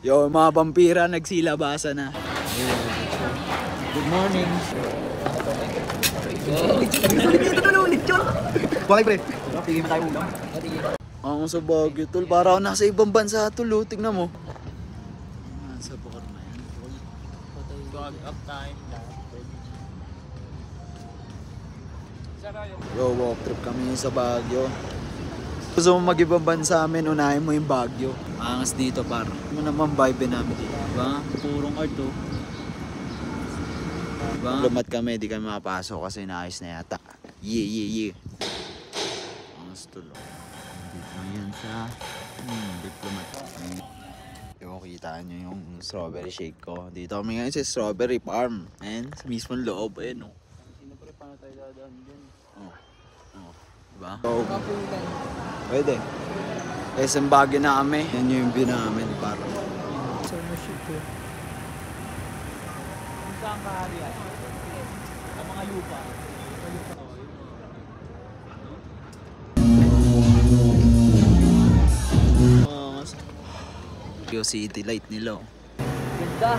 Yo, mga vampira nagsilabasa na. Good morning. Bakit pre? Tigil mo tayo ulam. Ako sa Baguio, tol. Para ako nasa ibang bansa, tol. Tignan mo. Sa Bukarma yan, tol. Dog up time. Yo, walk trip kami sa Baguio. Gusto mo mag-ibang bansa amin, unahin mo yung Baguio. Angas dito, par. Ano naman vibe namin dito, diba? Purong art, oh. Diba? Lumat kami, di kami makapasok kasi naayos na yata. Yeah. Angas tulo. Dito yan sa diplomat. Yung kita nyo yung strawberry shake ko. Dito kami ngayon sa strawberry farm. Ayan, sa mismong loob. Ayan, oh. Sino pre, paano tayo dadaan dyan? Oh. Diba? Pwede. SM Baguio na kami. Yan yung view namin. Para. Sa machine ko. Kung saan ka harihan? Sa mga lupa. Yung city light nila. Oh. Ganda.